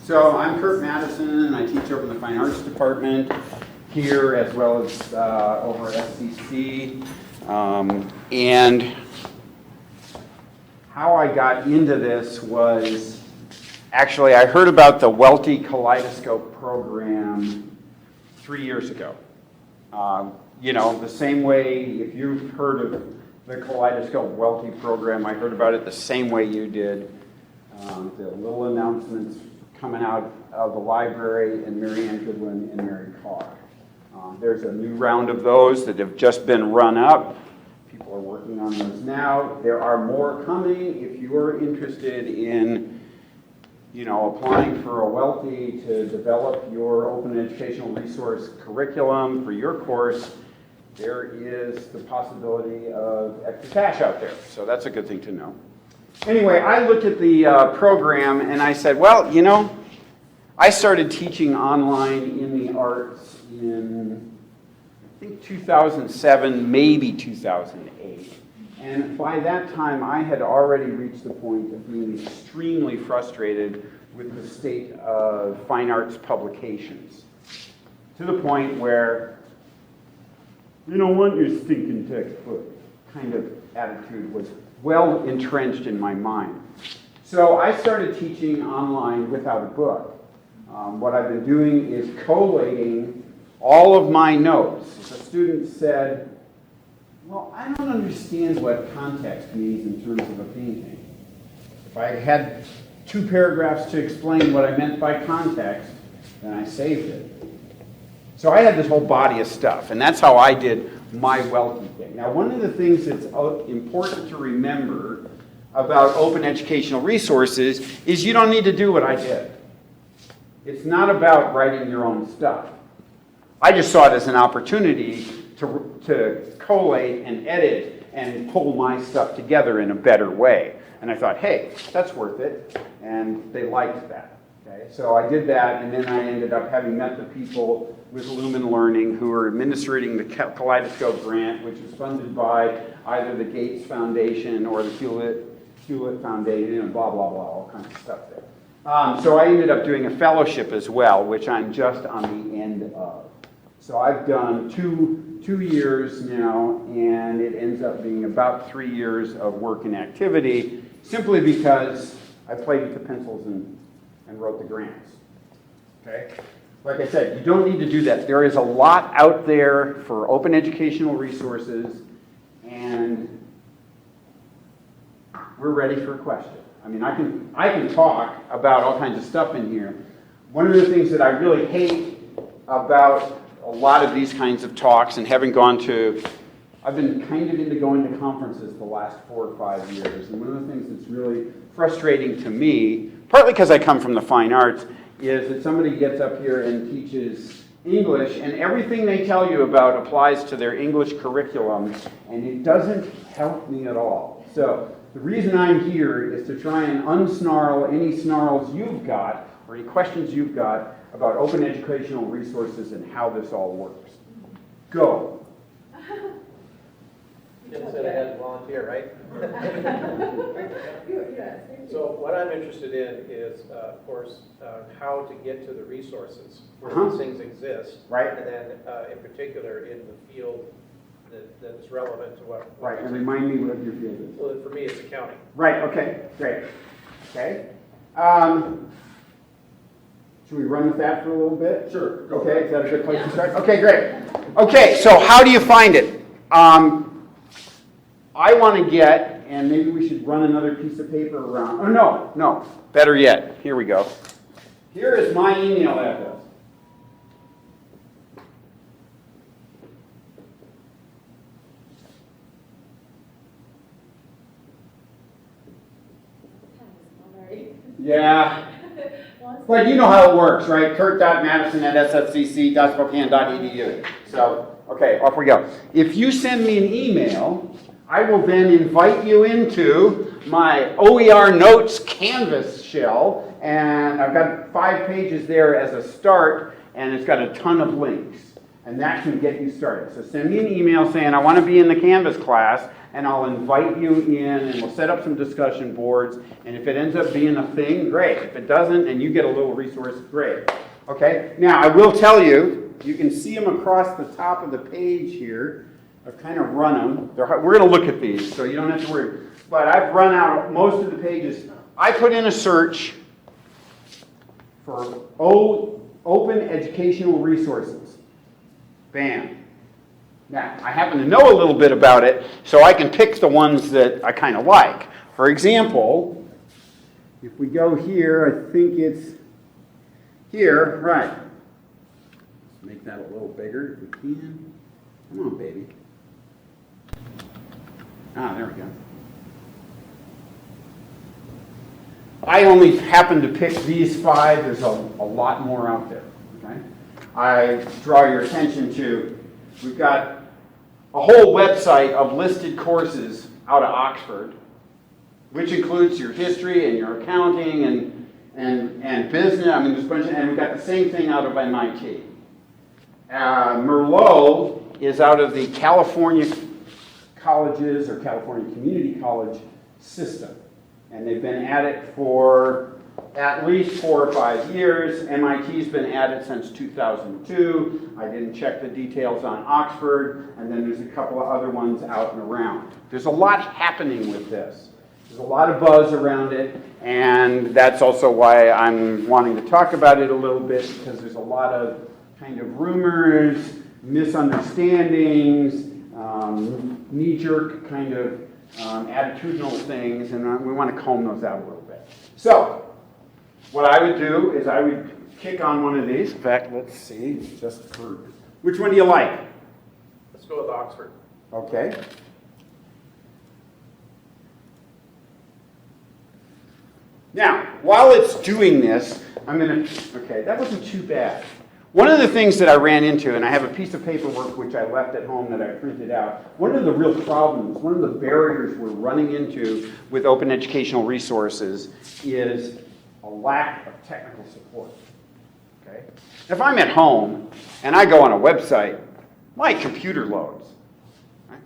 So I'm Kurt Madison, and I teach over in the Fine Arts Department here as well as over at SCC. And how I got into this was, actually I heard about the Welty Kaleidoscope program 3 years ago. You know, the same way, if you've heard of the Kaleidoscope Welty program, I heard about it the same way you did. The little announcements coming out of the library, and Mary Ann Goodwin and Mary Carr. There's a new round of those that have just been run up. People are working on those now. There are more coming. If you are interested in, you know, applying for a Welty to develop your open educational resource curriculum for your course, there is the possibility of extra cash out there. So that's a good thing to know. Anyway, I looked at the program and I said, well, you know, I started teaching online in the arts in, I think, 2007, maybe 2008. And by that time, I had already reached the point of being extremely frustrated with the state of fine arts publications. To the point where, you don't want your stinking textbook kind of attitude was well entrenched in my mind. So I started teaching online without a book. What I've been doing is collating all of my notes. If a student said, well, I don't understand what context means in terms of a painting. If I had 2 paragraphs to explain what I meant by context, then I saved it. So I had this whole body of stuff, and that's how I did my Welty thing. Now, one of the things that's important to remember about open educational resources is you don't need to do what I did. It's not about writing your own stuff. I just saw it as an opportunity to collate and edit and pull my stuff together in a better way. And I thought, hey, that's worth it. And they liked that. Okay? So I did that, and then I ended up having met the people with Lumen Learning who are administrating the Kaleidoscope grant, which is funded by either the Gates Foundation or the Hewlett Foundation, and blah, blah, blah, all kinds of stuff there. So I ended up doing a fellowship as well, which I'm just on the end of. So I've done two years now, and it ends up being about 3 years of work and activity, simply because I played with the pencils and wrote the grants. Okay? Like I said, you don't need to do that. There is a lot out there for open educational resources, and we're ready for a question. I mean, I can talk about all kinds of stuff in here. One of the things that I really hate about a lot of these kinds of talks, and having gone to, I've been kind of into going to conferences the last 4 or 5 years, and one of the things that's really frustrating to me, partly because I come from the fine arts, is that somebody gets up here and teaches English, and everything they tell you about applies to their English curriculum, and it doesn't help me at all. So the reason I'm here is to try and unsnarl any snarls you've got, or any questions you've got about open educational resources and how this all works. Go. Kim said I had to volunteer, right? So what I'm interested in is, of course, how to get to the resources where these things exist. Right. And then, in particular, in the field that's relevant to what. Right, and remind me what your field is. Well, for me, it's accounting. Right, okay, great. Okay. Should we run with that for a little bit? Sure. Okay, is that a good place to start? Okay, great. Okay, so how do you find it? I want to get, and maybe we should run another piece of paper around. Oh, no, better yet. Here we go. Here is my email address. Yeah. But you know how it works, right? kurt.madison@sfcc.spokane.edu. So, okay, off we go. If you send me an email, I will then invite you into my OER notes canvas shell, and I've got 5 pages there as a start, and it's got a ton of links. And that can get you started. So send me an email saying, I want to be in the Canvas class, and I'll invite you in, and we'll set up some discussion boards. And if it ends up being a thing, great. If it doesn't, and you get a little resource, great. Okay? Now, I will tell you, you can see them across the top of the page here. I've kind of run them. We're going to look at these, so you don't have to worry. But I've run out most of the pages. I put in a search for open educational resources. Bam. Now, I happen to know a little bit about it, so I can pick the ones that I kind of like. For example, if we go here, I think it's here, right. Let's make that a little bigger if we can. Come on, baby. Ah, there we go. I only happen to pick these 5. There's a lot more out there. Okay? I draw your attention to, we've got a whole website of listed courses out of Oxford, which includes your history and your accounting and business. I mean, there's a bunch of, and we've got the same thing out of MIT. Merlot is out of the California colleges or California Community College system. And they've been at it for at least 4 or 5 years. MIT's been at it since 2002. I didn't check the details on Oxford. And then there's a couple of other ones out and around. There's a lot happening with this. There's a lot of buzz around it. And that's also why I'm wanting to talk about it a little bit, because there's a lot of kind of rumors, misunderstandings, knee-jerk kind of attitudinal things, and we want to comb those out a little bit. So, what I would do is I would kick on one of these. In fact, let's see, just for, which one do you like? Let's go with Oxford. Okay. Now, while it's doing this, I'm going to, okay, that wasn't too bad. One of the things that I ran into, and I have a piece of paperwork which I left at home that I printed out, one of the real problems, one of the barriers we're running into with open educational resources is a lack of technical support. Okay? If I'm at home and I go on a website, my computer loads. Right?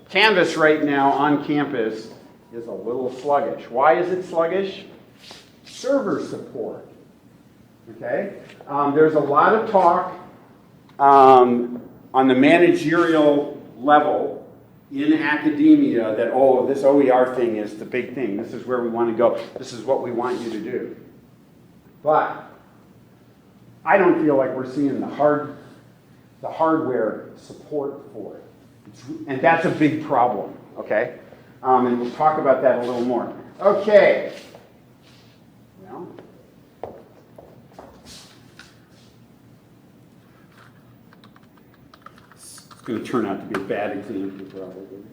Canvas right now on campus is a little sluggish. Why is it sluggish? Server support. Okay? There's a lot of talk on the managerial level in academia that, oh, this OER thing is the big thing. This is where we want to go. This is what we want you to do. But I don't feel like we're seeing the hardware support for it. And that's a big problem, okay? And we'll talk about that a little more. Okay. Well, it's going to turn out to be a bad example, probably.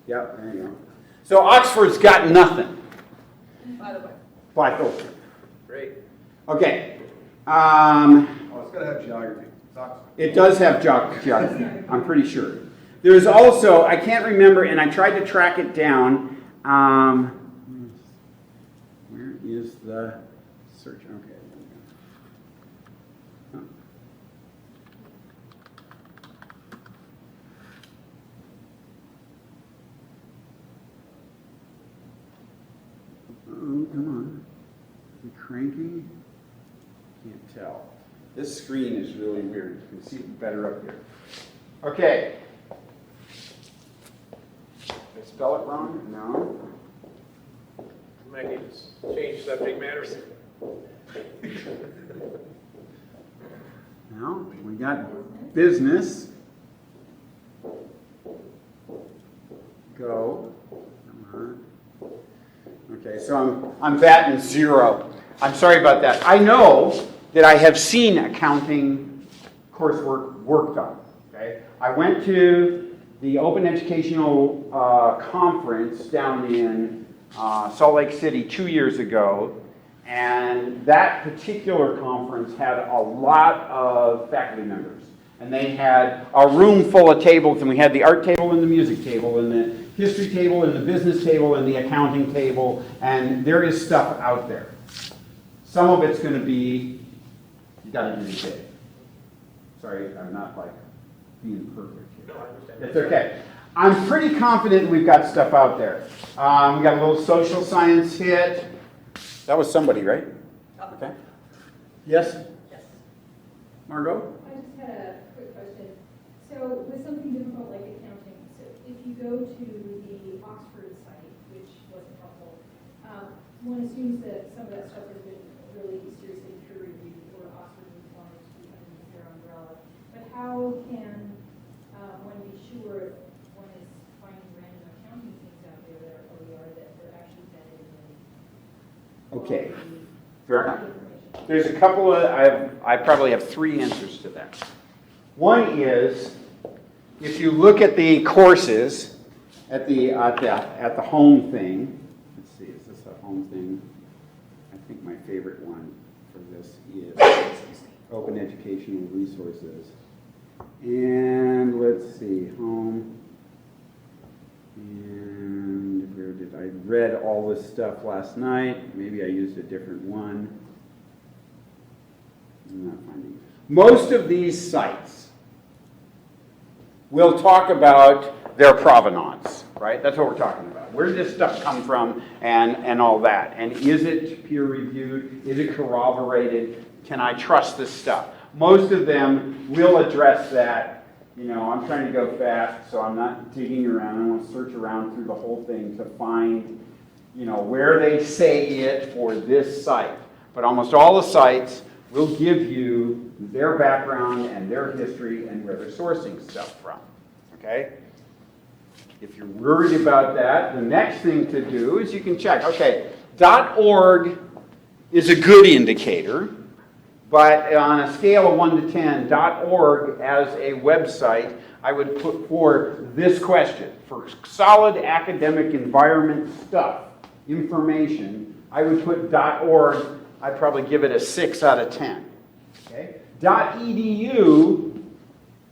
Yep, there you go. So Oxford's got nothing. By the way. By filter. Great. Okay. Oh, it's got to have geography. It's Oxford. It does have geography, I'm pretty sure. There's also, I can't remember, and I tried to track it down. Where is the search? Okay. There we go. Oh, come on. Is it cranky? Can't tell. This screen is really weird. You can see it better up here. Okay. Did I spell it wrong? No. You might need to change subject matter. Now, we got business. Go. Come on. Okay, so I'm batting 0. I'm sorry about that. I know that I have seen accounting coursework worked on. Okay, I went to the Open Educational Conference down in Salt Lake City 2 years ago, and that particular conference had a lot of faculty members. And they had a room full of tables, and we had the art table and the music table and the history table and the business table and the accounting table, and there is stuff out there. Some of it's going to be, you got to do the bid. Sorry, I'm not like being perfect here. No, I understand. It's okay. I'm pretty confident we've got stuff out there. We got a little social science hit. That was somebody, right? Okay. Yes? Yes. Margot? I just had a quick question. So with something difficult like accounting, so if you go to the Oxford site, which wasn't helpful, one assumes that some of that stuff has been really seriously peer reviewed, or Oxford would want it to be underneath their umbrella. But how can one be sure one is finding random accounting things out there that are OER that are actually vetted and Okay. quality Fair enough. information? There's a couple of, I probably have 3 answers to that. One is, if you look at the courses at the home thing, let's see, is this a home thing? I think my favorite one for this is Open Educational Resources. And let's see, home. And where did I read all this stuff last night? Maybe I used a different one. I'm not finding. Most of these sites will talk about their provenance, right? That's what we're talking about. Where did this stuff come from and all that? And is it peer reviewed? Is it corroborated? Can I trust this stuff? Most of them will address that. You know, I'm trying to go fast, so I'm not digging around. I want to search around through the whole thing to find, you know, where they say it for this site. But almost all the sites will give you their background and their history and where they're sourcing stuff from, okay? If you're worried about that, the next thing to do is you can check, okay, .org is a good indicator, but on a scale of 1 to 10, .org as a website, I would put forward this question. For solid academic environment stuff, information, I would put .org, I'd probably give it a 6 out of 10. Okay? .edu,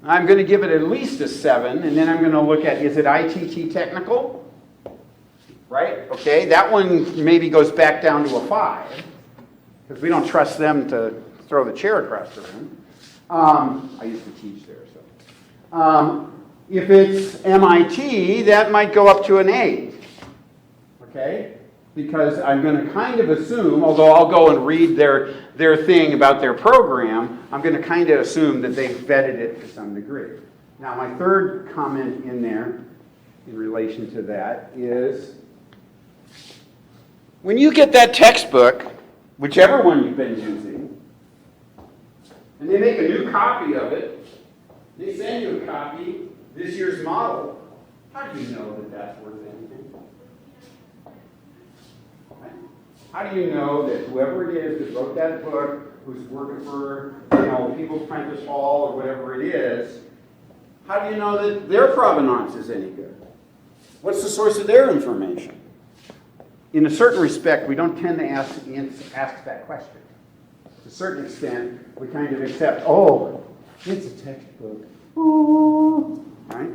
I'm going to give it at least a 7, and then I'm going to look at, is it ITT technical? Right? Okay, that one maybe goes back down to a 5, because we don't trust them to throw the chair across the room. I used to teach there, so. If it's MIT, that might go up to an 8. Okay? Because I'm going to kind of assume, although I'll go and read their thing about their program, I'm going to kind of assume that they've vetted it to some degree. Now, my third comment in there, in relation to that, is when you get that textbook, whichever one you've been using, and they make a new copy of it, they send you a copy, this year's model, how do you know that that's worth anything? How do you know that whoever it is that wrote that book, who's working for, you know, People's Prentice Hall or whatever it is, how do you know that their provenance is any good? What's the source of their information? In a certain respect, we don't tend to ask that question. To a certain extent, we kind of accept, oh, it's a textbook. Ooh, right?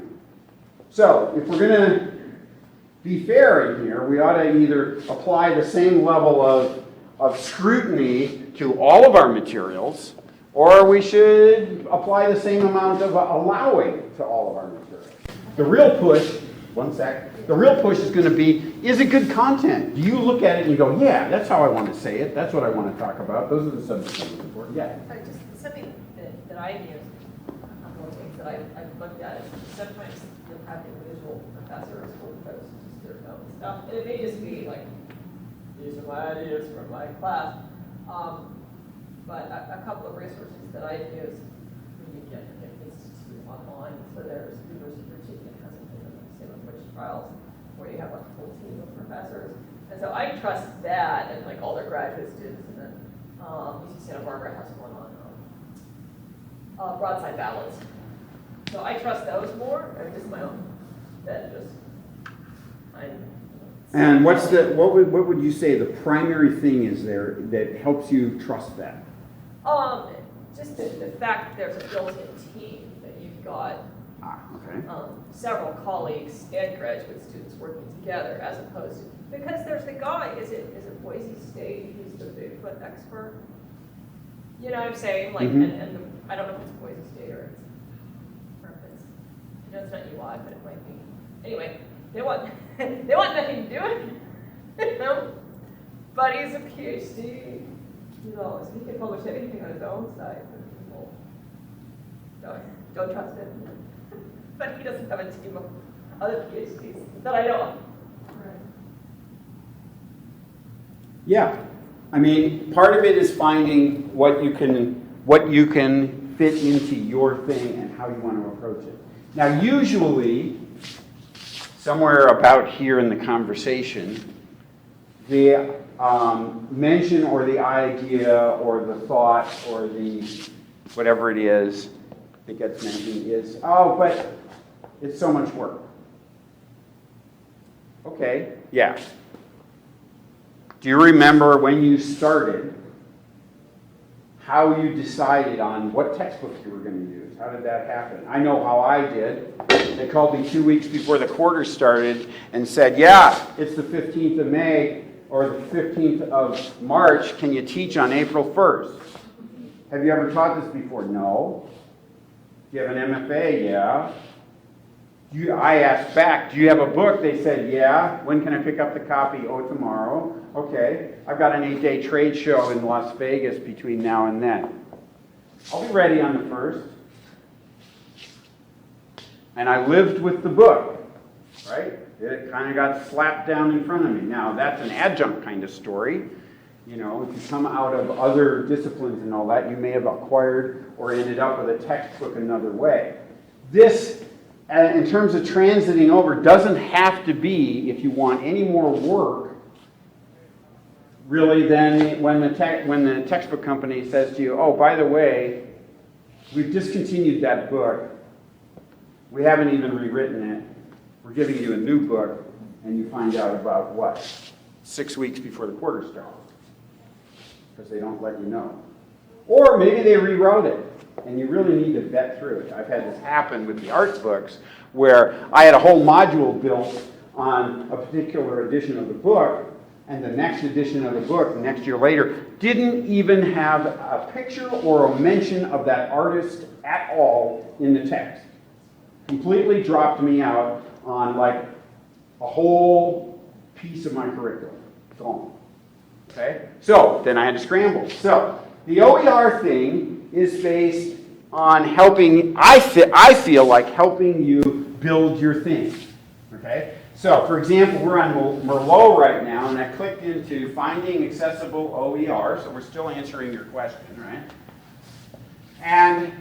So, if we're going to be fair in here, we ought to either apply the same level of scrutiny to all of our materials, or we should apply the same amount of allowing to all of our materials. The real push, the real push is going to be, is it good content? Do you look at it and you go, yeah, that's how I want to say it, that's what I want to talk about, those are the subjects I'm looking for. Yeah. Just something that I use, a couple of things that I've looked at is sometimes you'll have individual professors who post just their own stuff, and it may just be like, these are my ideas from my class, but a couple of resources that I use when you get institute online, so there's University of Virginia has something like the same with witch trials, where you have like a full team of professors, and so I trust that and like all their graduate students, and then UC Santa Barbara has one on broadside ballads. So I trust those more, or just my own, than just And what would you say the primary thing is there that helps you trust that? Just the fact that there's a built-in team, that you've got Okay. several colleagues and graduate students working together, as opposed to, because there's the guy, is it Boise State, who's the Bigfoot expert? You know what I'm saying? Like, Mm-hmm. and I don't know if it's Boise State or if it's, I know it's not UI, but it might be. Anyway, they want, they want nothing to do with him, but he's a PhD, you know, so he can publish anything on his own site, but people don't trust him. But he doesn't have a team of other PhDs that I know of. Yeah, I mean, part of it is finding what you can fit into your thing and how you want to approach it. Now, usually, somewhere about here in the conversation, the mention or the idea or the thought or the whatever it is that gets mentioned is, oh, but it's so much work. Okay, yeah. Do you remember when you started, how you decided on what textbook you were going to use? How did that happen? I know how I did. They called me 2 weeks before the quarter started and said, yeah, it's the 15th of May or the 15th of March. Can you teach on April 1st? Have you ever taught this before? No. Do you have an MFA? Yeah. I asked back, do you have a book? They said, yeah. When can I pick up the copy? Oh, tomorrow. Okay. I've got an 8-day trade show in Las Vegas between now and then. I'll be ready on the 1st. And I lived with the book, right? It kind of got slapped down in front of me. Now, that's an adjunct kind of story. You know, if you come out of other disciplines and all that, you may have acquired or ended up with a textbook another way. This, in terms of transiting over, doesn't have to be, if you want any more work, really, than when the textbook company says to you, oh, by the way, we've discontinued that book. We haven't even rewritten it. We're giving you a new book, and you find out about what? 6 weeks before the quarter starts. Because they don't let you know. Or maybe they rewrote it, and you really need to vet through it. I've had this happen with the arts books, where I had a whole module built on a particular edition of the book, and the next edition of the book, next year later, didn't even have a picture or a mention of that artist at all in the text. Completely dropped me out on like a whole piece of my curriculum. Gone. Okay? So then I had to scramble. So the OER thing is based on helping, I feel like helping you build your thing. Okay? So, for example, we're on Merlot right now, and I clicked into Finding Accessible OER, so we're still answering your question, right? And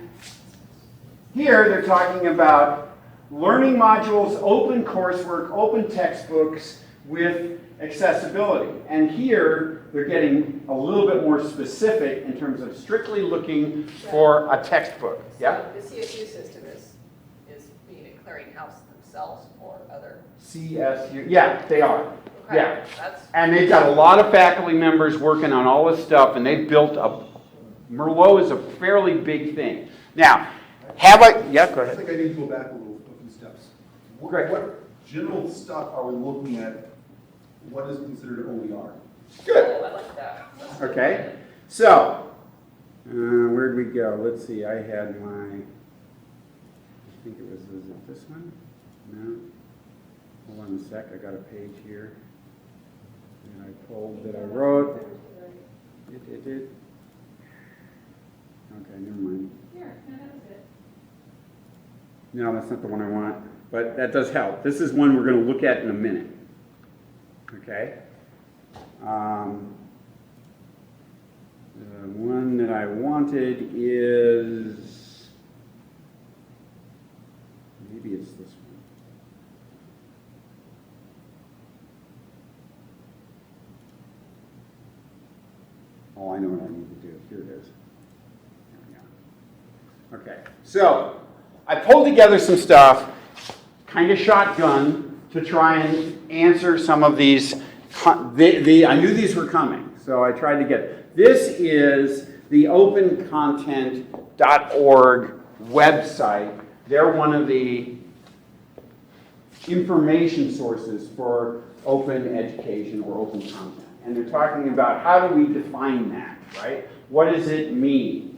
here they're talking about learning modules, open coursework, open textbooks with accessibility. And here they're getting a little bit more specific in terms of strictly looking for a textbook. Yeah? So the CSU system is being a clearinghouse themselves or other. CSU, yeah, they are. Okay, Yeah. that's, And they've got a lot of faculty members working on all this stuff, and they've built Merlot is a fairly big thing. Now, yeah, go I ahead. think I need to go back a few steps. Great. What general stuff are we looking at? What is considered OER? Good. oh, I like that. Okay. So, where'd we go? Let's see. I had my, I think it was it this one? No. Hold on a sec. I got a page here. And I pulled that I wrote. It did. Okay, never mind. Here, no, that was it. No, that's not the one I want, but that does help. This is one we're going to look at in a minute. Okay? The one that I wanted is, maybe it's this one. Oh, I know what I need to do. Here it is. There we go. Okay, so I pulled together some stuff, kind of shotgun, to try and answer some of these. I knew these were coming, so I tried to get it. This is the opencontent.org website. They're one of the information sources for open education or open content. And they're talking about how do we define that, right? What does it mean?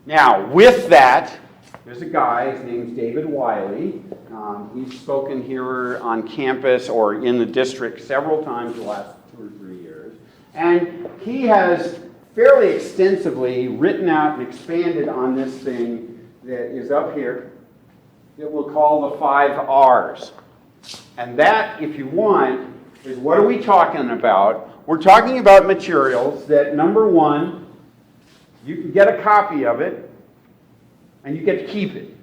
Now, with that, there's a guy, his name's David Wiley. He's spoken here on campus or in the district several times the last 2 or 3 years. And he has fairly extensively written out and expanded on this thing that is up here that we'll call the 5 R's. And that, if you want, is what are we talking about? We're talking about materials that, number one, you can get a copy of it, and you get to keep it.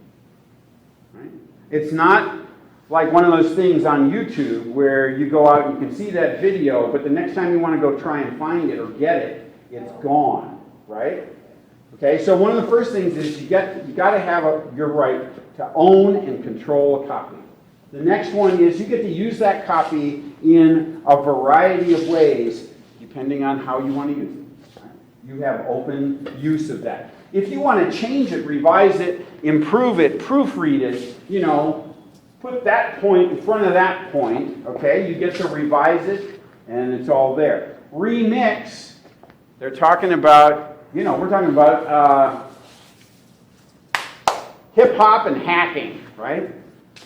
Right? It's not like one of those things on YouTube where you go out and you can see that video, but the next time you want to go try and find it or get it, it's gone, right? Okay, so one of the first things is you got to have your right to own and control a copy. The next one is you get to use that copy in a variety of ways depending on how you want to use it. Right? You have open use of that. If you want to change it, revise it, improve it, proofread it, put that point in front of that point, okay? You get to revise it, and it's all there. Remix, they're talking about, we're talking about hip-hop and hacking, right?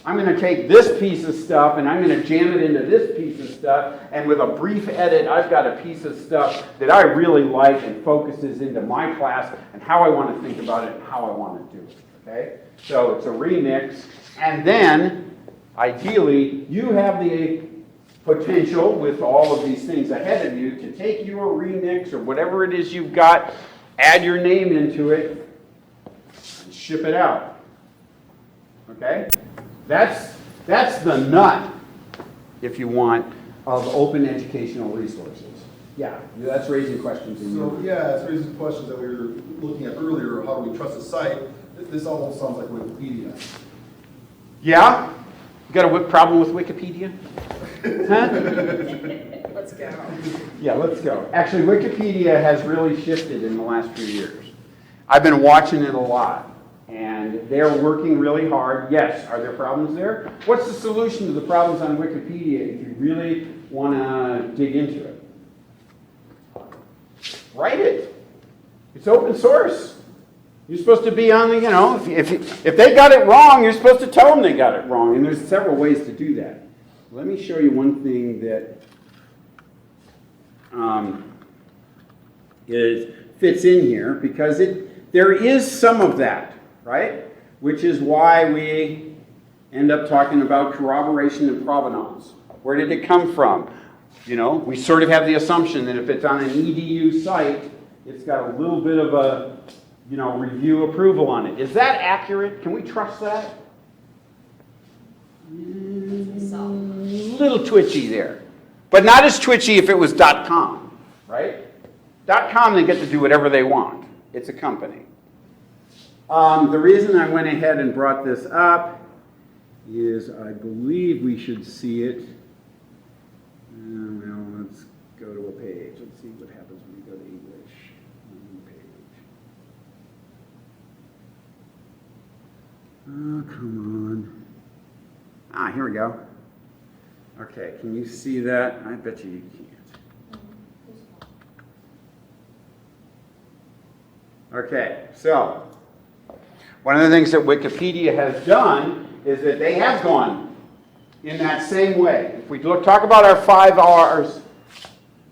I'm going to take this piece of stuff and I'm going to jam it into this piece of stuff, and with a brief edit, I've got a piece of stuff that I really like and focuses into my class and how I want to think about it and how I want to do it, okay? So it's a remix, and then, ideally, you have the potential with all of these things ahead of you to take your remix or whatever it is you've got, add your name into it, and ship it out, okay? That's the nut, if you want, of open educational resources. Yeah, that's raising questions in your So, yeah, it's raising questions that we were looking at earlier, how do we trust a site? This almost sounds like Wikipedia. Yeah? You got a problem with Wikipedia? Huh? Let's go. Yeah, let's go. Actually, Wikipedia has really shifted in the last few years. I've been watching it a lot. And they're working really hard. Yes, are there problems there? What's the solution to the problems on Wikipedia if you really want to dig into it? Write it. It's open source. You're supposed to be on the, if they got it wrong, you're supposed to tell them they got it wrong. And there's several ways to do that. Let me show you one thing that fits in here, because there is some of that. Right? Which is why we end up talking about corroboration and provenance. Where did it come from? We sort of have the assumption that if it's on an EDU site, it's got a little bit of a, review approval on it. Is that accurate? Can we trust that? A little twitchy there. But not as twitchy if it was .com, right? .com, they get to do whatever they want. It's a company. The reason I went ahead and brought this up is I believe we should see it. Well, let's go to a page. Let's see what happens when we go to English. Page. Oh, come on. Here we go. Okay, can you see that? I bet you can't. Okay, so one of the things that Wikipedia has done is that they have gone in that same way. If we talk about our 5 R's,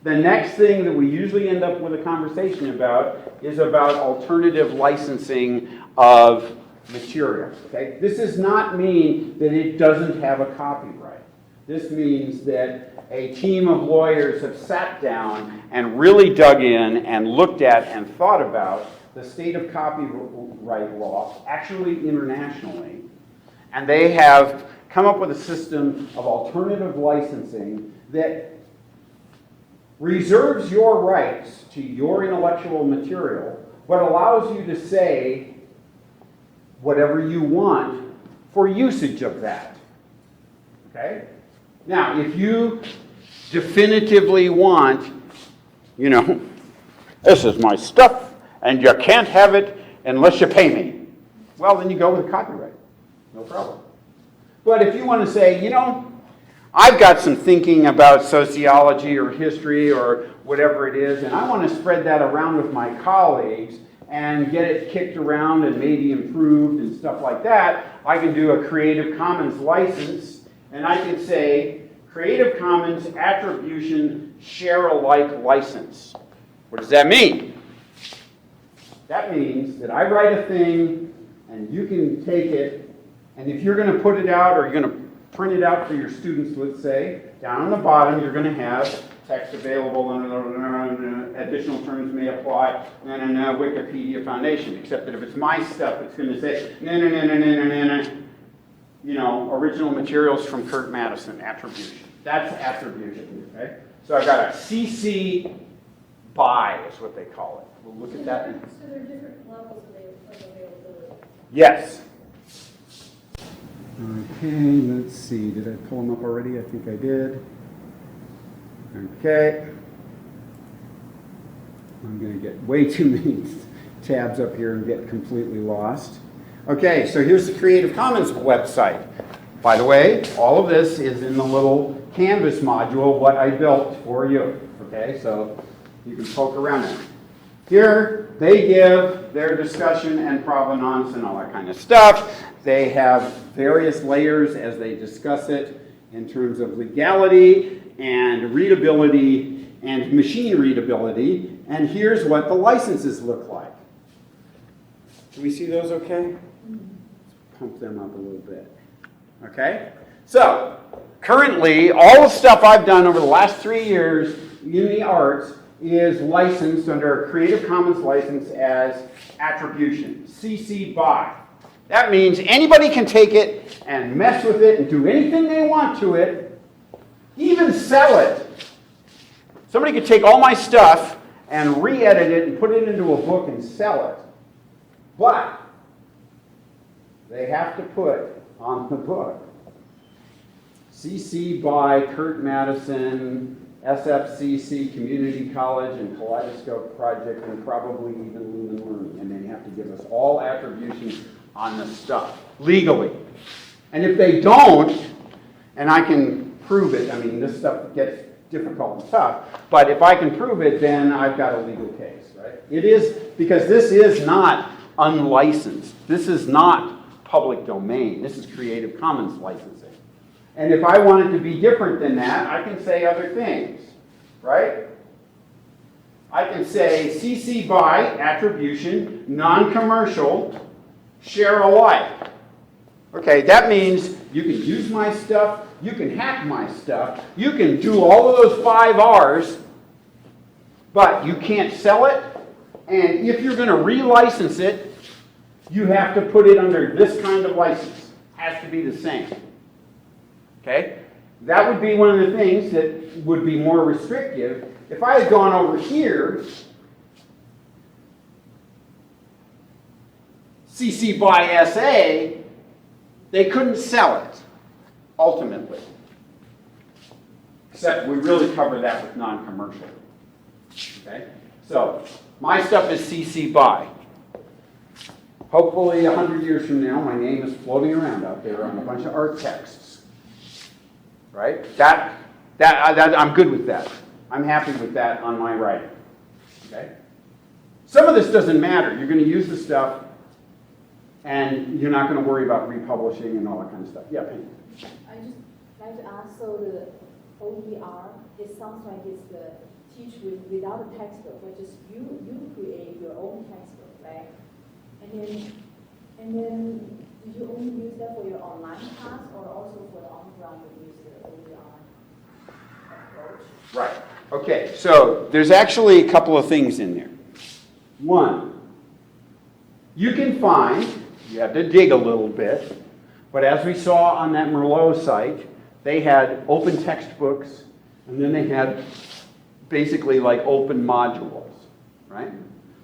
the next thing that we usually end up with a conversation about is about alternative licensing of material. Okay? This does not mean that it doesn't have a copyright. This means that a team of lawyers have sat down and really dug in and looked at and thought about the state of copyright law, actually internationally, and they have come up with a system of alternative licensing that reserves your rights to your intellectual material, but allows you to say whatever you want for usage of that. Okay? Now, if you definitively want, this is my stuff, and you can't have it unless you pay me, well, then you go with copyright. No problem. But if you want to say, I've got some thinking about sociology or history or whatever it is, and I want to spread that around with my colleagues, and get it kicked around and maybe improved and stuff like that, I can do a Creative Commons license, and I can say Creative Commons Attribution Share Alike License. What does that mean? That means that I write a thing and you can take it, and if you're going to put it out or you're going to print it out for your students, let's say, down on the bottom you're going to have text available and additional terms may apply, Wikipedia Foundation, except that if it's my stuff, it's going to say, you know, original materials from Kurt Madison, attribution. That's attribution, okay? So I've got a CC BY is what they call it. We'll look at that. So there are different levels of availability. Yes. Okay, let's see. Did I pull them up already? I think I did. Okay. I'm going to get way too many tabs up here and get completely lost. Okay, so here's the Creative Commons website. By the way, all of this is in the little Canvas module, what I built for you. Okay, so you can poke around it. Here, they give their discussion and provenance and all that kind of stuff. They have various layers as they discuss it in terms of legality and readability and machine readability. And here's what the licenses look like. Can we see those okay? Let's pump them up a little bit. Okay? So, currently, all the stuff I've done over the last 3 years in the arts is licensed under a Creative Commons license as attribution, CC BY. That means anybody can take it and mess with it and do anything they want to it, even sell it. Somebody could take all my stuff and re-edit it and put it into a book and sell it. But they have to put on the book CC BY Kurt Madison, SFCC, Community College, and Kaleidoscope Project, and probably even Lumen Learning. And they have to give us all attributions on the stuff, legally. And if they don't, and I can prove it, I mean, this stuff gets difficult and tough, but if I can prove it, then I've got a legal case, right? It is, because this is not unlicensed. This is not public domain. This is Creative Commons licensing. And if I want it to be different than that, I can say other things, right? I can say CC BY, attribution, non-commercial, share alike. Okay, that means you can use my stuff, you can hack my stuff, you can do all of those 5 R's, but you can't sell it, and if you're going to relicense it, you have to put it under this kind of license. Has to be the same. Okay? That would be one of the things that would be more restrictive. If I had gone over here, CC BY SA, they couldn't sell it, ultimately. Except we really cover that with non-commercial. Okay? So, my stuff is CC BY. Hopefully, 100 years from now, my name is floating around out there on a bunch of art texts. Right? I'm good with that. I'm happy with that on my writing. Okay? Some of this doesn't matter. You're going to use the stuff, and you're not going to worry about republishing and all that kind of stuff. Yeah, Penny. I just like to ask, so the OER, it sounds like it's the teach without a textbook, but just you create your own textbook, right? And then do you only use that for your online class or also for the on-ground you use the OER approach? Right. Okay, so there's actually a couple of things in there. One, you can find, you have to dig a little bit, but as we saw on that Merlot site, they had open textbooks, and then they had basically like open modules, right?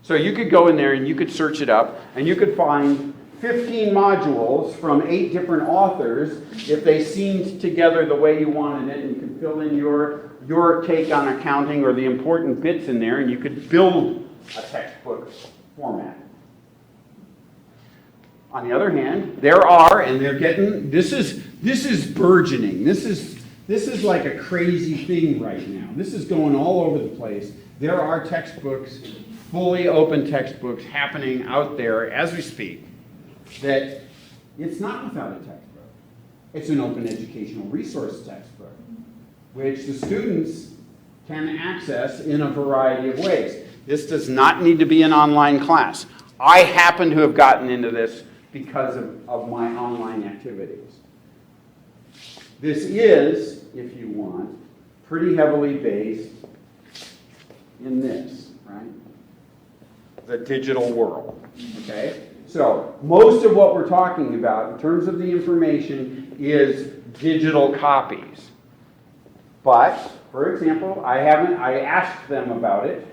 So you could go in there and you could search it up, and you could find 15 modules from 8 different authors if they seemed together the way you wanted it, and you could fill in your take on accounting or the important bits in there, and you could build a textbook format. On the other hand, there are, and they're getting, this is burgeoning. This is like a crazy thing right now. This is going all over the place. There are textbooks fully open textbooks happening out there as we speak, that it's not without a textbook. It's an open educational resource textbook, which the students can access in a variety of ways. This does not need to be an online class. I happen to have gotten into this because of my online activities. This is, if you want, pretty heavily based in this, right? The digital world, okay? So most of what we're talking about in terms of the information is digital copies. But, for example, I asked them about it,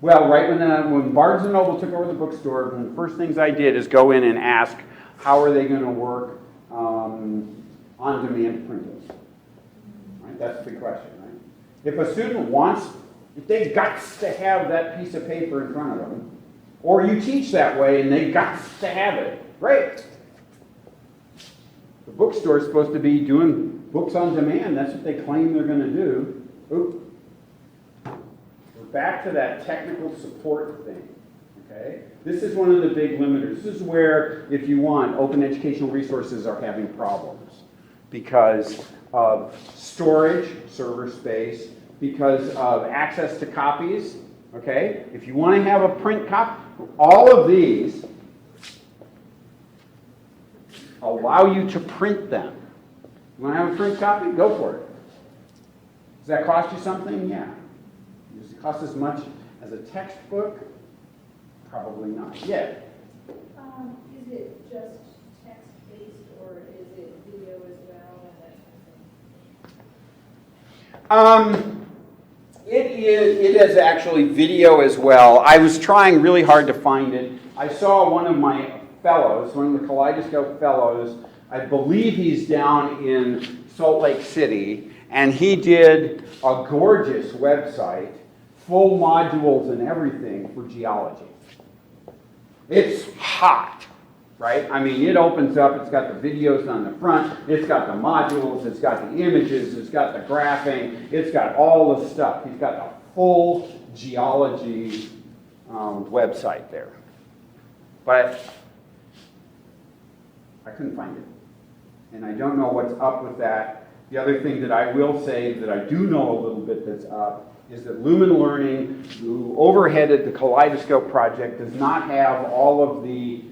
well, right when Barnes & Noble took over the bookstore, one of the first things I did is go in and ask, how are they going to work on-demand printing? Right? That's the question, right? If a student if they've got to have that piece of paper in front of them, or you teach that way and they've got to have it, great. The bookstore is supposed to be doing books on demand. That's what they claim they're going to do. Oop. We're back to that technical support thing. Okay? This is one of the big limiters. This is where, if you want, open educational resources are having problems because of storage, server space, because of access to copies. Okay? If you want to have a print copy, all of these allow you to print them. You want to have a print copy? Go for it. Does that cost you something? Yeah. Does it cost as much as a textbook? Probably not yet. Is it just text-based, or is it video as well, and that kind of thing? It is actually video as well. I was trying really hard to find it. I saw one of my fellows, one of the Kaleidoscope fellows, I believe he's down in Salt Lake City, and he did a gorgeous website, full modules and everything for geology. It's hot, right? I mean, it opens up, it's got the videos on the front, it's got the modules, it's got the images, it's got the graphing, it's got all the stuff. He's got the full geology website there. But I couldn't find it. And I don't know what's up with that. The other thing that I will say that I do know a little bit that's up is that Lumen Learning, who overheaded the Kaleidoscope project, does not have all of the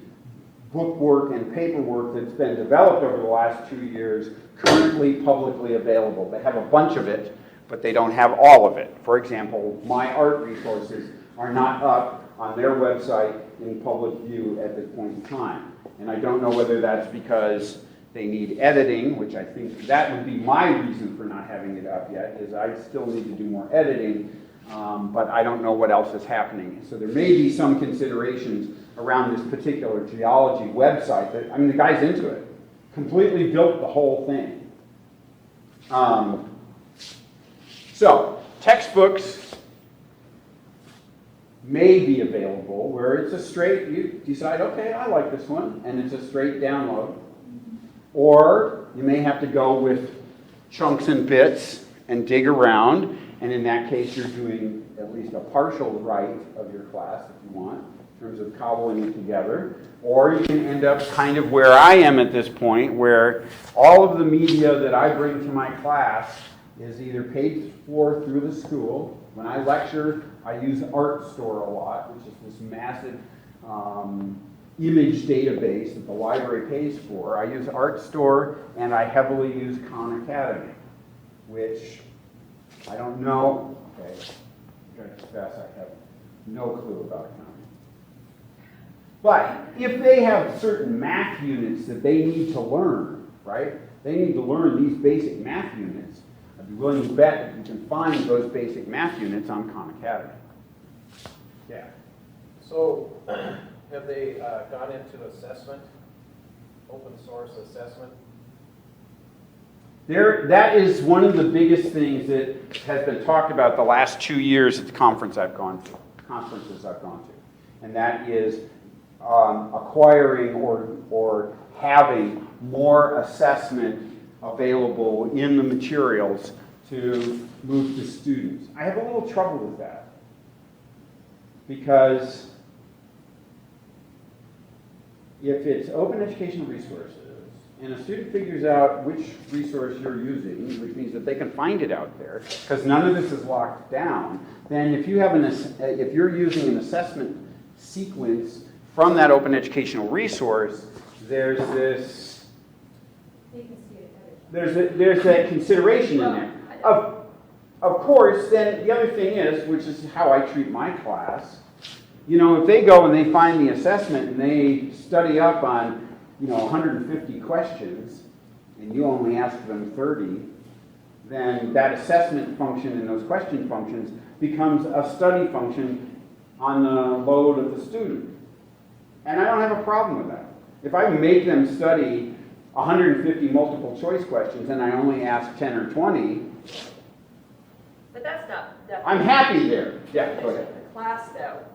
bookwork and paperwork that's been developed over the last 2 years currently publicly available. They have a bunch of it, but they don't have all of it. For example, my art resources are not up on their website in public view at this point in time. And I don't know whether that's because they need editing, which I think that would be my reason for not having it up yet, is I still need to do more editing, but I don't know what else is happening. So there may be some considerations around this particular geology website that, I mean, the guy's into it. Completely built the whole thing. So, textbooks may be available where it's a straight, you decide, okay, I like this one, and it's a straight download. Or you may have to go with chunks and bits and dig around, and in that case you're doing at least a partial write of your class if you want, in terms of cobbling it together. Or you can end up kind of where I am at this point, where all of the media that I bring to my class is either paid for through the school. When I lecture, I use ArtStore a lot, which is this massive image database that the library pays for. I use ArtStore, and I heavily use Khan Academy, which I don't know. Okay, confess I have no clue about accounting. But if they have certain math units that they need to learn, right? They need to learn these basic math units. I'd be willing to bet that you can find those basic math units on Khan Academy. Yeah. So, have they gone into assessment, open source assessment? That is one of the biggest things that has been talked about the last 2 years at the conferences I've gone to. And that is acquiring or having more assessment available in the materials to move to students. I have a little trouble with that. because if it's open educational resources, and a student figures out which resource you're using, which means that they can find it out there, because none of this is locked down, then if if you're using an assessment sequence from that open educational resource, there's this, They can see it better. there's that consideration in there. Of course, then the other thing is, which is how I treat my class, you know, if they go and they find the assessment and they study up on, 150 questions, and you only ask them 30, then that assessment function and those question functions becomes a study function on the load of the student. And I don't have a problem with that. If I make them study 150 multiple choice questions and I only ask 10 or 20, But that's not. I'm happy there. Yeah, go ahead. The class, though.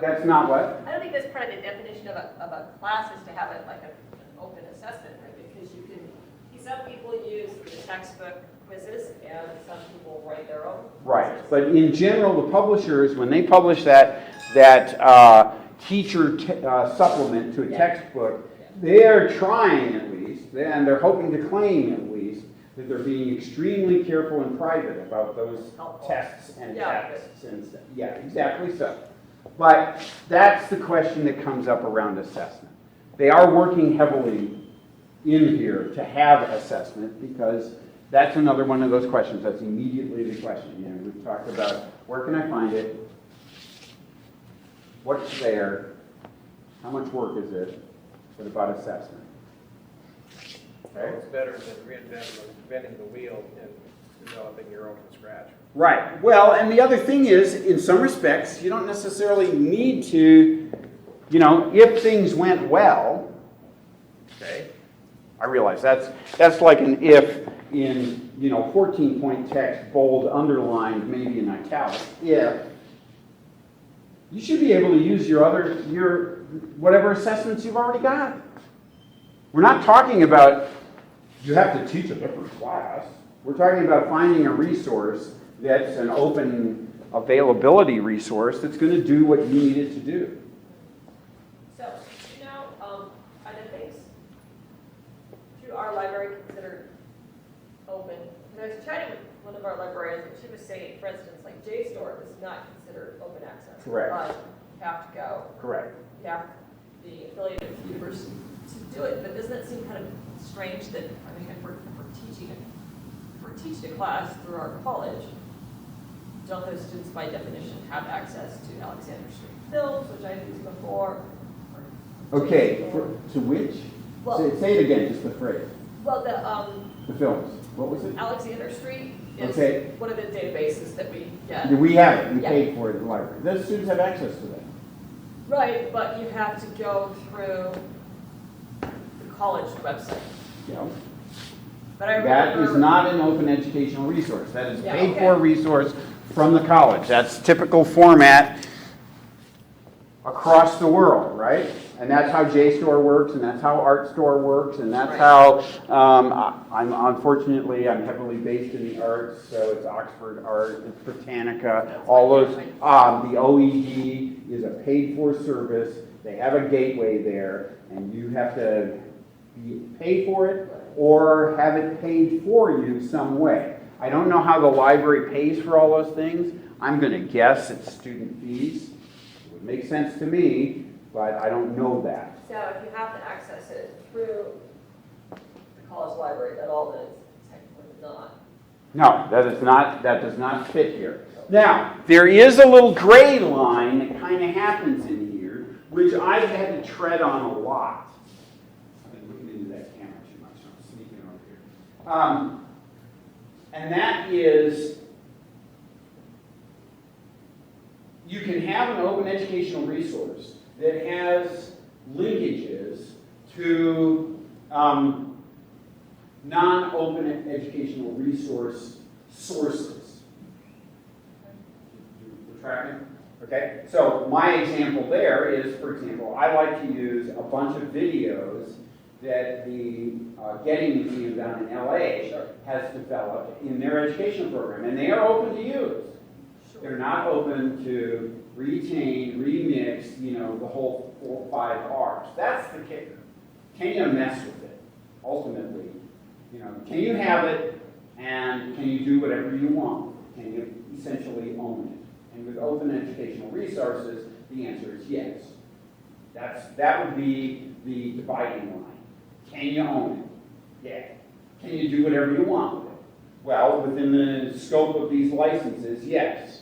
That's not what? I don't think that's part of the definition of a class is to have it like an open assessment, right? Because some people use the textbook quizzes and some people write their own. Right, quizzes. but in general, the publishers, when they publish that teacher supplement to a textbook, they are trying at least, and they're hoping to claim at least, that they're being extremely careful and private about those Helpful. tests and Yeah. texts and stuff. Yeah, exactly so. But that's the question that comes up around assessment. They are working heavily in here to have assessment because that's another one of those questions. That's immediately the question. We've talked about where can I find it? What's there? How much work is it? What about assessment? Well, it's better than reinventing the wheel and developing your own from scratch. Right. Well, and the other thing is, in some respects, you don't necessarily need to, if things went well, okay, I realize that's like an if in, 14-point text, bold, underlined, maybe in italics, if. You should be able to use your whatever assessments you've already got. We're not talking about you have to teach a different class. We're talking about finding a resource that's an open availability resource that's going to do what you need it to do. So, are the things to our library considered open? And I was chatting with one of our librarians, and she was saying, for instance, like JSTOR was not considered open access. Correct. But you have to go. Correct. You have to be affiliated with the university to do it. But doesn't it seem kind of strange that, if we're teaching a class through our college, don't those students by definition have access to Alexander Street films, which I've used before? Okay, to which? Well- Say it again, just the phrase. Well, The films. What was it? Alexander Street is Okay. one of the databases that we get. We have it. We Yeah. paid for it at the library. Those students have access to that. Right, but you have to go through the college website. But I That remember. is not an open educational resource. That is a Yeah, paid okay. for resource from the college. That's typical format across the world, right? And that's how JSTOR works, and that's how ArtStore works, and that's Right. how, I'm heavily based in the arts, so it's Oxford Art, it's Britannica, all those, the OED is a paid-for service, they have a gateway there, and you have to pay for it, or have it paid for you some way. I don't know how the library pays for all those things, I'm gonna guess it's student fees, it would make sense to me, but I don't know that. So if you have to access it through the college library at all, then it's technically not. No, that does not fit here. Now, there is a little gray line that kind of happens in here, which I've had to tread on a lot. I've been looking into that camera too much, so I'm sneaking over here. And that is, you can have an open educational resource that has linkages to non-open educational resource sources. We're tracking? Okay, so my example there is, for example, I like to use a bunch of videos that the Getty Museum down in LA has developed in their education program, and they are open to use. Sure. they're not open to retain, remix, you know, the whole 4 or 5 R's. That's the kicker. Can you mess with it? Ultimately, you know, can you have it and can you do whatever you want? Can you essentially own it? And with open educational resources, the answer is yes. That would be the dividing line. Can you own it? Yeah. Can you do whatever you want with it? Well, within the scope of these licenses, yes.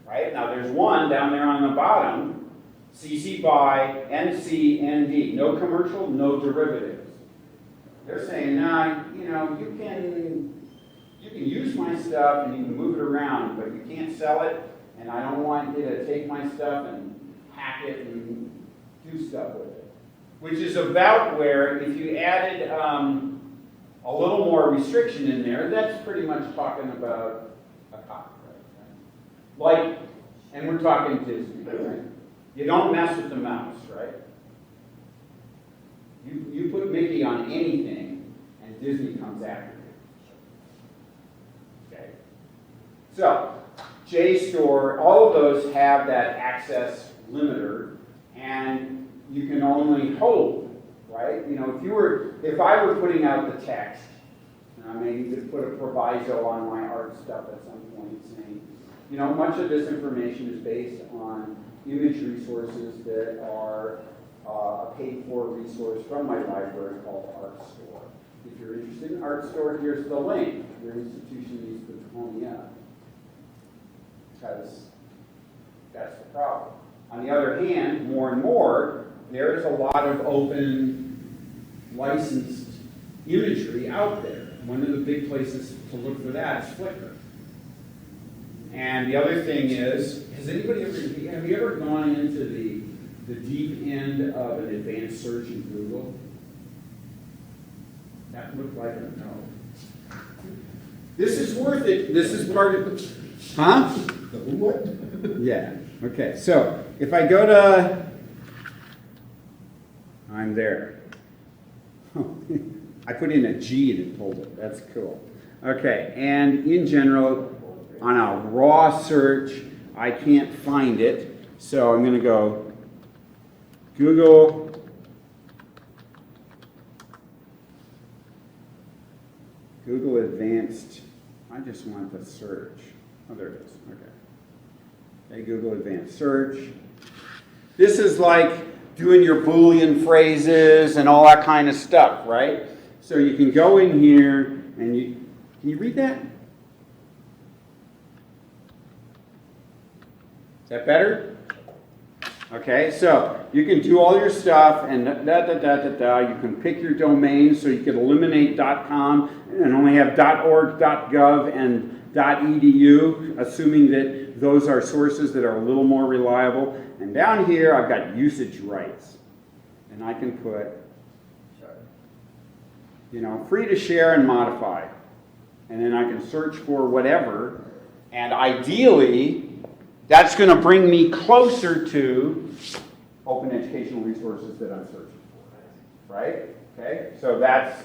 Right? Now there's one down there on the bottom, CC BY, NC, ND. No commercial, no derivatives. They're saying, nah, you know, you can use my stuff and you can move it around, but you can't sell it, and I don't want you to take my stuff and hack it and do stuff with it. Which is about where, if you added a little more restriction in there, that's pretty much talking about a copyright. Right? Like, and we're talking Disney, right? You don't mess with the mouse, right? You put Mickey on anything, and Disney comes after you. Okay? So, JSTOR, all of those have that access limiter, and you can only hold, right? You know, if I were putting out the text, and I may need to put a proviso on my art stuff at some point saying, you know, much of this information is based on image resources that are a paid-for resource from my library called ArtStore. If you're interested in ArtStore, here's the link. Your institution needs to pony up, because that's the problem. On the other hand, more and more, there's a lot of open, licensed imagery out there. One of the big places to look for that is Flickr. And the other thing is, have you ever gone into the deep end of an advanced search in Google? That looked like a no. This is worth it. This is part of, huh? What? Yeah, okay, so if I go to, I'm there. I put in a G and it pulled it, that's cool. Okay, and in general, on a raw search, I can't find it, so I'm going to go Google Advanced, I just want the search. Oh, there it is, okay. Okay, Google Advanced Search. This is like doing your Boolean phrases and all that kind of stuff, right? So you can go in here and can you read that? Is that better? Okay, so you can do all your stuff and You can pick your domain, so you can eliminate .com and only have .org, .gov, and .edu, assuming that those are sources that are a little more reliable. And down here, I've got usage rights. And I can put, you know, free to share and modify. And then I can search for whatever. And ideally, that's going to bring me closer to open educational resources that I'm searching for. Right? Okay? So that's,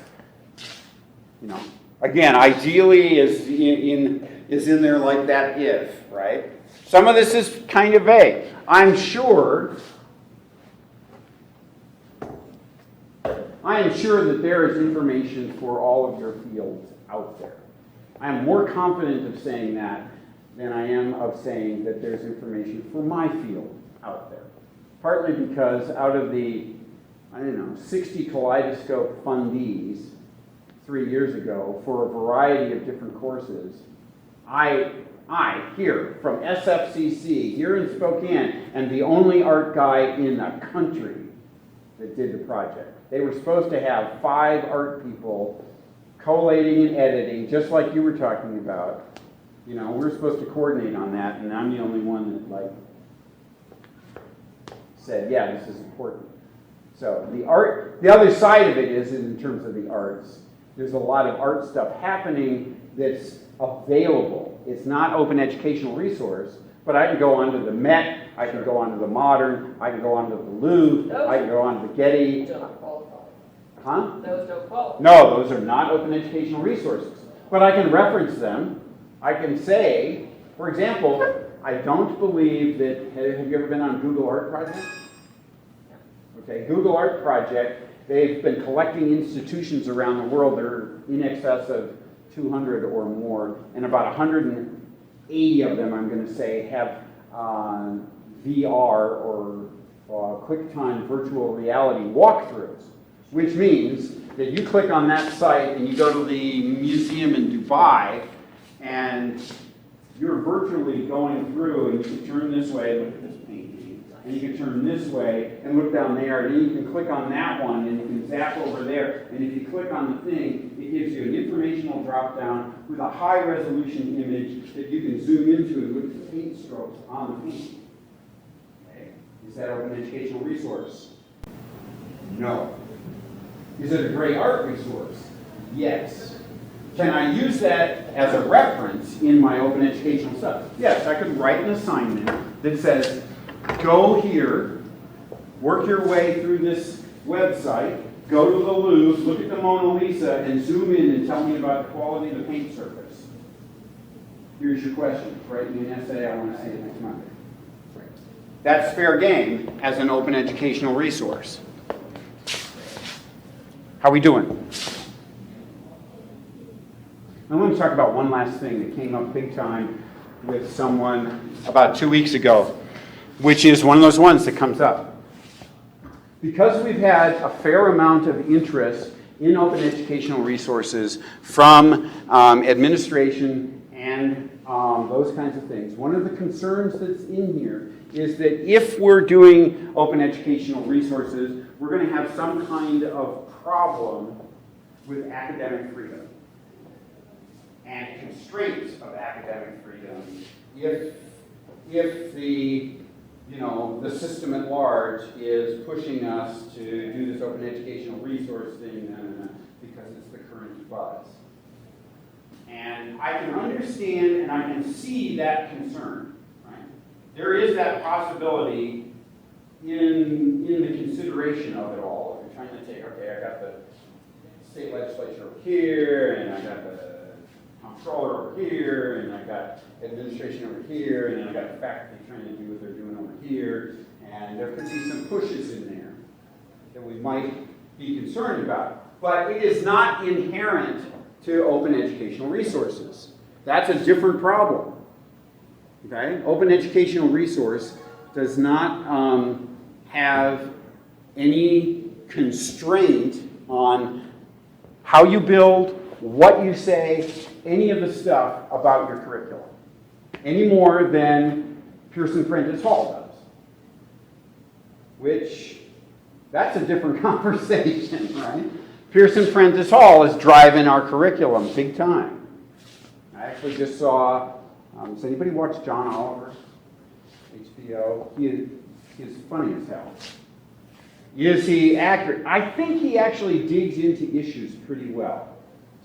you know, again, ideally is in there like that if, right? Some of this is kind of vague. I'm sure that there is information for all of your fields out there. I am more confident of saying that than I am of saying that there's information for my field out there. Partly because out of the, 60 Kaleidoscope fundees 3 years ago for a variety of different courses, I here from SFCC, here in Spokane, am the only art guy in the country that did the project. They were supposed to have 5 art people collating and editing, just like you were talking about. You know, we're supposed to coordinate on that, and I'm the only one that said, yeah, this is important. So the other side of it is in terms of the arts. There's a lot of art stuff happening that's available. It's not open educational resource, but I can go onto the Met, I can go onto the Modern, I can go onto the Louvre, I can go onto the Getty. Don't qualify. Huh? Those don't qualify. No, those are not open educational resources. But I can reference them. I can say, for example, I don't believe that, have you ever been on Google Art Project? Okay, Google Art Project, they've been collecting institutions around the world that are in excess of 200 or more, and about 180 of them, I'm going to say, have VR or QuickTime virtual reality walkthroughs, which means that you click on that site and you go to the museum in Dubai, and you're virtually going through, and you can turn this way, look at this painting, and you can turn this way and look down there, and then you can click on that one, and you can zap over there, and if you click on the thing, it gives you an informational drop-down with a high-resolution image that you can zoom into and look at the paint strokes on the paint. Okay. Is that open educational resource? No. Is it a great art resource? Yes. Can I use that as a reference in my open educational stuff? Yes, I could write an assignment that says, go here, work your way through this website, go to the Louvre, look at the Mona Lisa, and zoom in and tell me about the quality of the paint surface. Here's your question. Write me an essay, I want to see it next month. That's fair game as an open educational resource. How are we doing? I want to talk about one last thing that came up big time with someone about 2 weeks ago, which is one of those ones that comes up. Because we've had a fair amount of interest in open educational resources from administration and those kinds of things, one of the concerns that's in here is that if we're doing open educational resources, we're going to have some kind of problem with academic freedom and constraints of academic freedom if the system at large is pushing us to do this open educational resource thing because it's the current buzz. And I can understand and I can see that concern, right? There is that possibility in the consideration of it all. If you're trying to take, okay, I got the state legislature over here, and I got the comptroller over here, and I got administration over here, and then I got the faculty trying to do what they're doing over here, and there could be some pushes in there that we might be concerned about. But it is not inherent to open educational resources. That's a different problem. Okay? Open educational resource does not have any constraint on how you build, what you say, any of the stuff about your curriculum, any more than Pearson Prentice Hall does, which that's a different conversation, right? Pearson Prentice Hall is driving our curriculum big time. I actually just saw, does anybody watch John Oliver? HBO? He is funny as hell. Is he accurate? I think he actually digs into issues pretty well.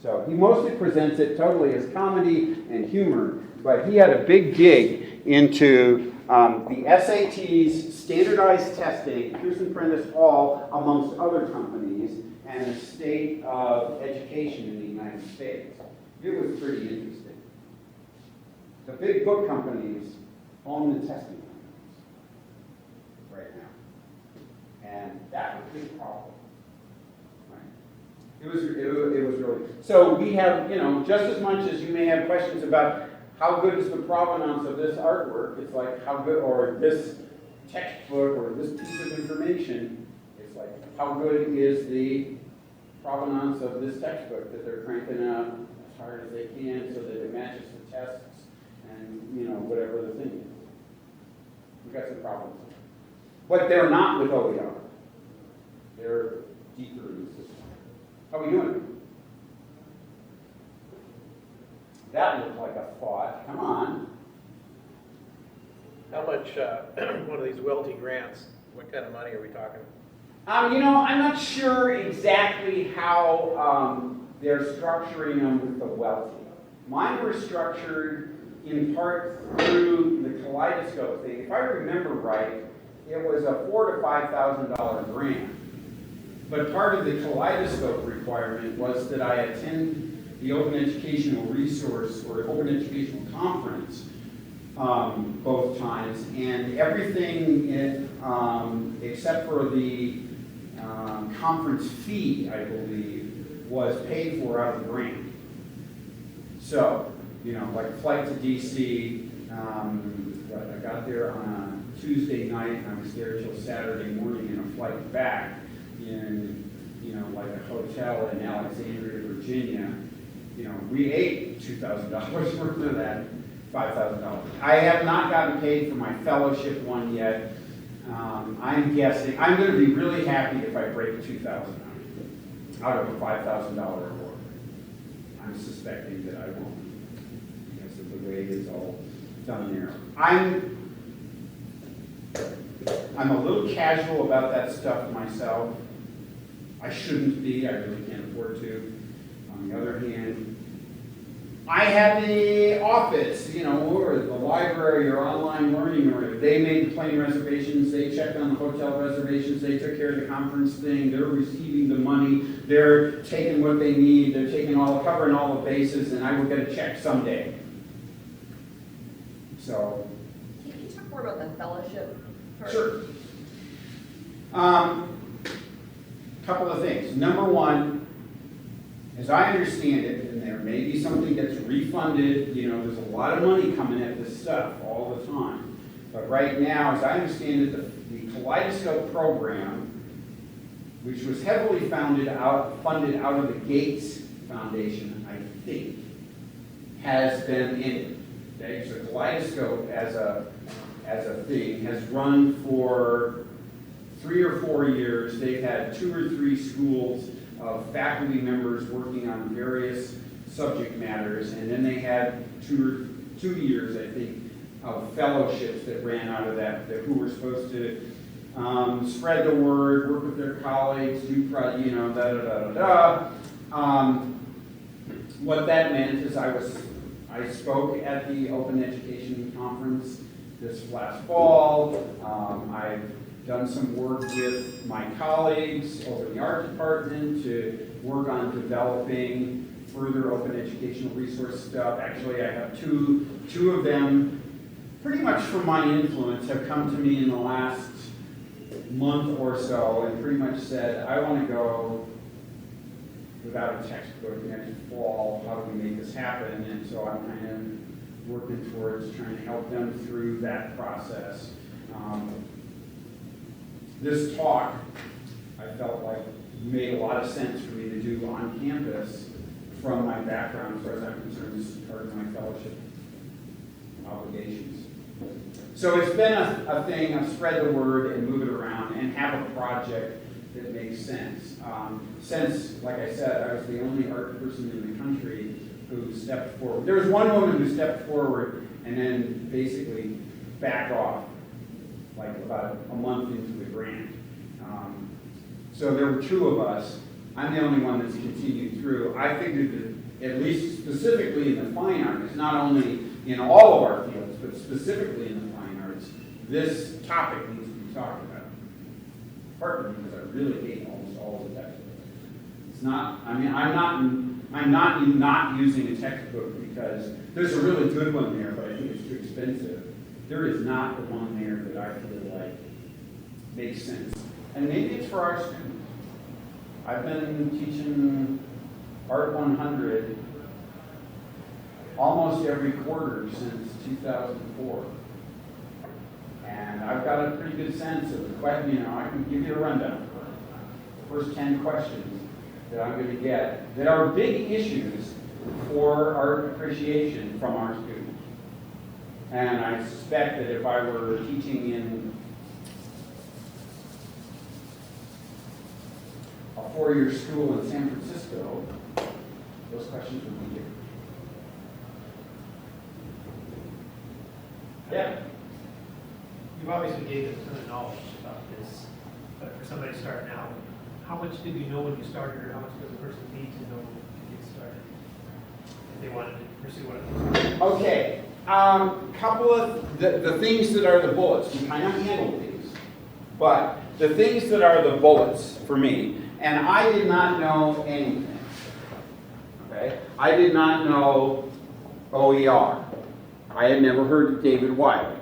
So he mostly presents it totally as comedy and humor, but he had a big dig into the SATs, standardized testing, Pearson Prentice Hall, amongst other companies, and the state of education in the United States. It was pretty interesting. The big book companies own the testing companies right now. And that was a big problem. Right? It was really, so we have, just as much as you may have questions about how good is the provenance of this artwork, it's like how good, or this textbook, or this piece of information, it's like how good is the provenance of this textbook that they're cranking out as hard as they can so that it matches the tests and, whatever the thing is. We've got some problems. But they're not with OER. They're deeper in the system. How are we doing? That looked like a thought. Come on. How much, one of these Welty grants, what kind of money are we talking? I'm not sure exactly how they're structuring them with the Welty. Mine were structured in part through the Kaleidoscope thing. If I remember right, it was a $4,000 to $5,000 grant. But part of the Kaleidoscope requirement was that I attend the Open Educational Resource or Open Educational Conference both times, and everything except for the conference fee, I believe, was paid for out of the grant. So, you know, like a flight to DC, I got there on a Tuesday night, and I was there till Saturday morning, and a flight back in, you know, like a hotel in Alexandria, Virginia. You know, we ate $2,000 worth of that, $5,000. I have not gotten paid for my fellowship one yet. I'm guessing, I'm going to be really happy if I break $2,000 out of a $5,000 award. I'm suspecting that I won't, because of the way it's all done there. I'm a little casual about that stuff myself. I shouldn't be, I really can't afford to. On the other hand, I had the office, you know, or the library or online learning, or they made the plane reservations, they checked on the hotel reservations, they took care of the conference thing, they're receiving the money, they're taking what they need, they're covering all the bases, and I will get a check someday. So. Can you talk more about the fellowship part? Sure. Couple of things. Number one, as I understand it, and there may be something that's refunded, you know, there's a lot of money coming at this stuff all the time. But right now, as I understand it, the Kaleidoscope program, which was heavily funded out of the Gates Foundation, I think, has been ended. Okay, so Kaleidoscope as a thing has run for 3 or 4 years. They've had 2 or 3 schools of faculty members working on various subject matters, and then they had 2 years, I think, of fellowships that ran out of that who were supposed to spread the word, work with their colleagues, do, you know, what that meant is I spoke at the Open Education Conference this last fall. I've done some work with my colleagues over in the art department to work on developing further open educational resource stuff. Actually, I have two of them, pretty much from my influence, have come to me in the last month or so and pretty much said, I want to go without a textbook next fall. How do we make this happen? And so I'm kind of working towards trying to help them through that process. This talk, I felt like made a lot of sense for me to do on campus from my background, as far as I'm concerned. This is part of my fellowship obligations. So it's been a thing of spread the word and move it around and have a project that makes sense. Since, like I said, I was the only art person in the country who stepped forward. There was one woman who stepped forward and then basically backed off, like about a month into the grant. So there were 2 of us. I'm the only one that's continued through. I figured that, at least specifically in the fine arts, not only in all of our fields, but specifically in the fine arts, this topic needs to be talked about. Partly because I really hate almost all of the textbooks. It's not, I mean, I'm not using a textbook because there's a really good one there, but I think it's too expensive. There is not the one there that I feel like makes sense. And maybe it's for our students. I've been teaching Art 100 almost every quarter since 2004. And I've got a pretty good sense of the question, you know, I can give you a rundown. The first 10 questions that I'm going to get that are big issues for art appreciation from our students. And I suspect that if I were teaching in a 4-year school in San Francisco, those questions would be different. Yeah. You've obviously gained a ton of knowledge about this, but for somebody starting out, how much did you know when you started, or how much does a person need to know to get started if they wanted to pursue one of these? Okay, couple of the things that are the bullets. We kind of handle these, but the things that are the bullets for me, and I did not know anything. Okay, I did not know OER. I had never heard of David Wiley.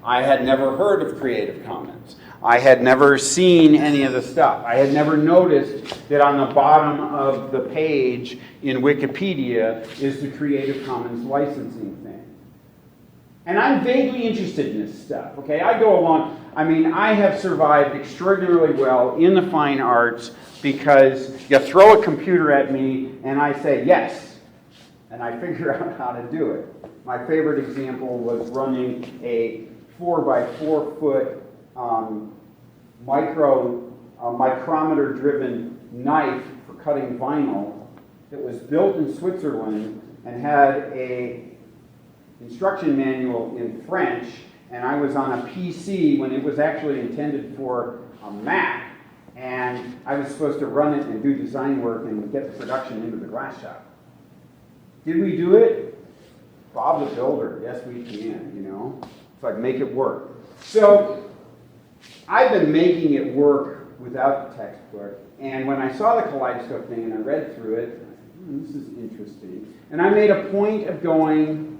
I had never heard of Creative Commons. I had never seen any of the stuff. I had never noticed that on the bottom of the page in Wikipedia is the Creative Commons licensing thing. And I'm vaguely interested in this stuff, okay? I go along, I mean, I have survived extraordinarily well in the fine arts because you throw a computer at me and I say yes, and I figure out how to do it. My favorite example was running a 4 by 4 foot micrometer-driven knife for cutting vinyl that was built in Switzerland and had a instruction manual in French, and I was on a PC when it was actually intended for a Mac, and I was supposed to run it and do design work and get the production into the glass shop. Did we do it? Bob the Builder, yes we can, you know? It's like make it work. So I've been making it work without the textbook, and when I saw the Kaleidoscope thing and I read through it, I said, this is interesting. And I made a point of going,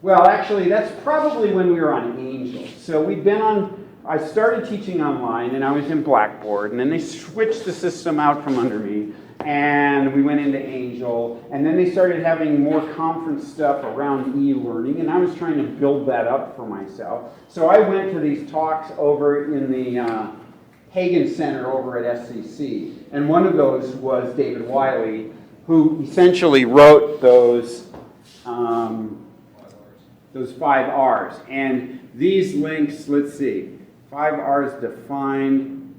well, actually, that's probably when we were on Angel. So we'd been on, I started teaching online, and I was in Blackboard, and then they switched the system out from under me, and we went into Angel, and then they started having more conference stuff around e-learning, and I was trying to build that up for myself. So I went to these talks over in the Hagen Center over at SCC, and one of those was David Wiley, who essentially wrote those 5 R's. And these links, let's see, 5 R's defined.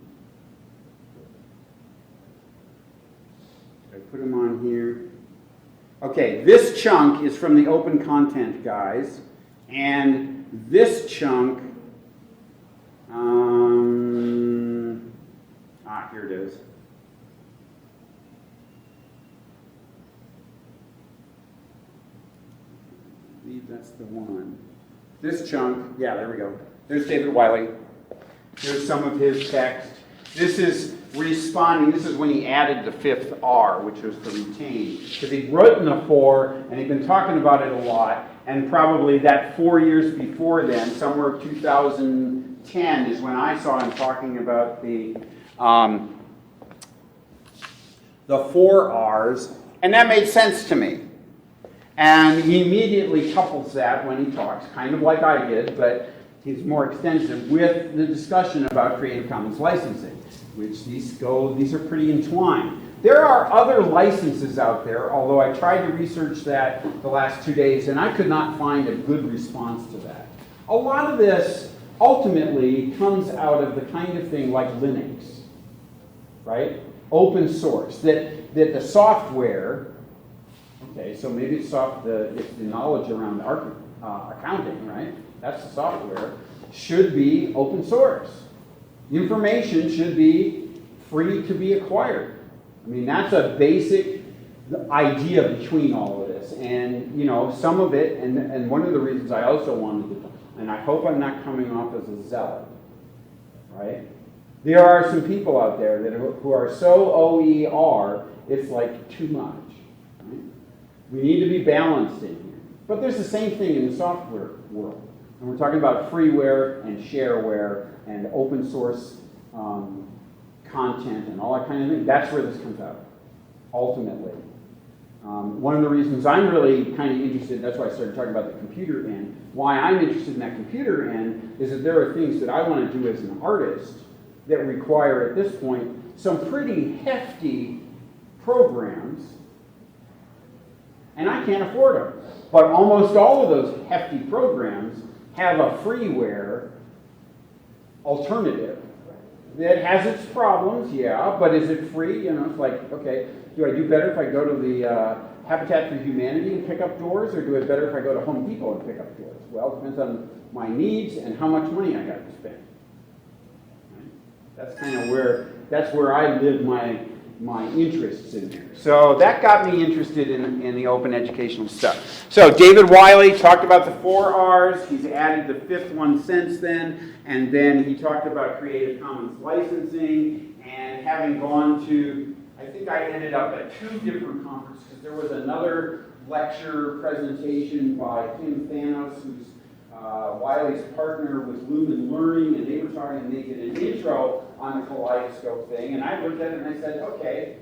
I put them on here. Okay, this chunk is from the open content guys, and this chunk, here it is. I believe that's the one. This chunk, yeah, there we go. There's David Wiley. Here's some of his text. This is responding. This is when he added the 5th R, which was the retain. Because he'd written the 4, and he'd been talking about it a lot, and probably that 4 years before then, somewhere 2010, is when I saw him talking about the 4 R's, and that made sense to me. And he immediately couples that when he talks, kind of like I did, but he's more extensive, with the discussion about Creative Commons licensing, which these are pretty entwined. There are other licenses out there, although I tried to research that the last 2 days, and I could not find a good response to that. A lot of this ultimately comes out of the kind of thing like Linux, right? Open source, that the software, okay, so maybe it's the knowledge around accounting, right? That's the software, should be open source. Information should be free to be acquired. I mean, that's a basic idea between all of this. And, you know, some of it, and one of the reasons I also wanted to, and I hope I'm not coming off as a zealot, right? There are some people out there who are so OER, it's like too much. Right? We need to be balanced in here. But there's the same thing in the software world. And we're talking about freeware and shareware and open source content and all that kind of thing. That's where this comes out, ultimately. One of the reasons I'm really kind of interested, that's why I started talking about the computer end, why I'm interested in that computer end is that there are things that I want to do as an artist that require, at this point, some pretty hefty programs, and I can't afford them. But almost all of those hefty programs have a freeware alternative that has its problems, yeah, but is it free? You know, it's like, okay, do I do better if I go to the Habitat for Humanity and pick up doors, or do it better if I go to Home Depot and pick up doors? Well, it depends on my needs and how much money I got to spend. Right? That's kind of where I live my interests in there. So that got me interested in the open educational stuff. So David Wiley talked about the 4 R's. He's added the 5th one since then. And then he talked about Creative Commons licensing. And having gone to, I think I ended up at 2 different conferences, because there was another lecture presentation by Kim Thanos, who's Wiley's partner with Lumen Learning, and they were talking and making an intro on the Kaleidoscope thing, and I looked at it and I said, okay,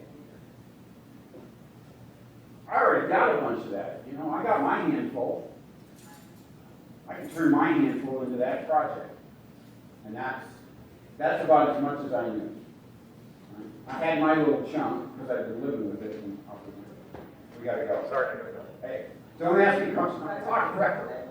I already got a bunch of that. You know, I got my handful. I can turn my handful into that project. And that's about as much as I knew. I had my little chunk, because I've been living with it, and we gotta go. Sorry, I gotta go. Hey, don't ask me questions, talk directly.